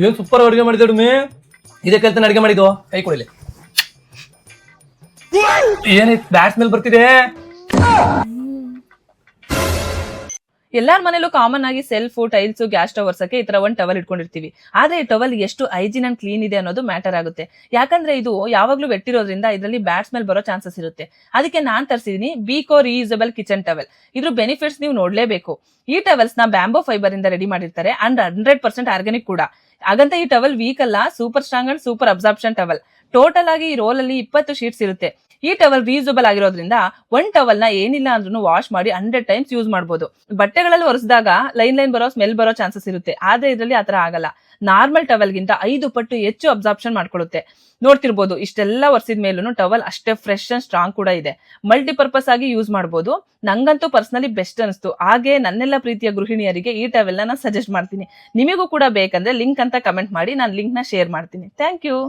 ಏನ್ ಸೂಪರ್ ಅಡುಗೆ ಮಾಡಿದೆ ಮೇ. ಇದೇ ಕಲ್ತಾನೆ ಅಡುಗೆ ಮಾಡಿದ್ದು. ಕೈ ಕೊಡಿಲಿ. ಏನೈತ್ ಬ್ಯಾಟ್ ಸ್ಮೆಲ್ ಬರ್ತಿದೆ. ಎಲ್ಲಾರ ಮನೇಲೂ ಕಾಮನ್ ಆಗಿ ಸೆಲ್ಫ್, ಟೈಲ್ಸ್, ಗ್ಯಾಸ್ ಸ್ಟವ್ ಒರ್ಸಕ್ಕೆ ಈ ತರ ಒಂದ್ ಟವಲ್ ಇಟ್ಕೊಂಡಿರ್ತೀವಿ. ಆದ್ರೆ ಈ ಟವಲ್ ಎಷ್ಟು ಹೈಜಿನ್ ಅಂಡ್ ಕ್ಲೀನ್ ಇದೆ ಅನ್ನೋದು ಮ್ಯಾಟರ್ ಆಗುತ್ತೆ. ಯಾಕಂದ್ರೆ ಇದು ಯಾವಾಗ್ಲೂ ವೆಟ್ಟಿರೋದ್ರಿಂದ ಇದರಲ್ಲಿ ಬ್ಯಾಡ್ ಸ್ಮೆಲ್ ಬರೋ ಚಾನ್ಸಸ್ ಇರುತ್ತೆ. ಅದಕ್ಕೆ ನಾನ್ ತರಿಸಿದೀನಿ ಬೀಕೋ ರೀಯೂಸಬಲ್ ಕಿಚನ್ ಟವಲ್. ಇದ್ರ ಬೆನಿಫಿಟ್ಸ್ ನೀವು ನೋಡ್ಲೇಬೇಕು. ಈ ಟವಲ್ಸ್ ನ ಬ್ಯಾಂಬೋ ಫೈಬರ್ ಇಂದ ರೆಡಿ ಮಾಡಿರ್ತಾರೆ ಅಂಡ್ 100% ಆರ್ಗಾನಿಕ್ ಕೂಡ. ಹಾಗಂತ ಈ ಟವಲ್ ವೀಕ್ ಅಲ್ಲ, super strong and super absorption towel. Total ಆಗಿ ಈ ರೋಲ್ ಅಲ್ಲಿ 20 ಶೀಟ್ಸ್ ಇರುತ್ತೆ. ಈ ಟವಲ್ ರೀಯೂಸಬಲ್ ಆಗಿರೋದ್ರಿಂದ ಒಂದ್ ಟವಲ್ ನ ಏನಿಲ್ಲ ಅಂದ್ರೂ ವಾಶ್ ಮಾಡಿ 100 ಟೈಮ್ಸ್ ಯೂಸ್ ಮಾಡಬಹುದು. ಬಟ್ಟೆಗಳಲ್ಲಿ ಒರೆಸಿದಾಗ ಲೈನ್ ಬರೋ ಸ್ಮೆಲ್ ಬರೋ ಚಾನ್ಸಸ್ ಇರುತ್ತೆ. ಆದ್ರೆ ಇದರಲ್ಲಿ ಆತರ ಆಗಲ್ಲ. ನಾರ್ಮಲ್ ಟವಲ್ ಗಿಂತ 5 ಪಟ್ಟು ಹೆಚ್ಚು ಅಬ್ಸಾರ್ಪ್ಷನ್ ಮಾಡ್ಕೊಳ್ಳುತ್ತೆ. ನೋಡ್ತಿರ್ಬೋದು, ಇಷ್ಟೆಲ್ಲ ಒರೆಸಿದ ಮೇಲೂ ಟವಲ್ ಅಷ್ಟೇ ಫ್ರೆಶ್ ಅಂಡ್ ಸ್ಟ್ರಾಂಗ್ ಕೂಡ ಇದೆ. ಮಲ್ಟಿಪರ್ಪಸ್ ಆಗಿ ಯೂಸ್ ಮಾಡಬಹುದು. ನಂಗಂತೂ ಪರ್ಸನಲಿ ಬೆಸ್ಟ್ ಅನಿಸ್ತು. ಹಾಗೆ ನನ್ನೆಲ್ಲ ಪ್ರೀತಿಯ ಗೃಹಿಣಿಯರಿಗೆ ಈ ಟವಲ್ ನ ಸಜೆಸ್ಟ್ ಮಾಡ್ತೀನಿ. ನಿಮಗೂ ಕೂಡ ಬೇಕಂದ್ರೆ ಲಿಂಕ್ ಅಂತ ಕಮೆಂಟ್ ಮಾಡಿ, ನಾನು ಲಿಂಕ್ ನ ಶೇರ್ ಮಾಡ್ತೀನಿ. Thank you.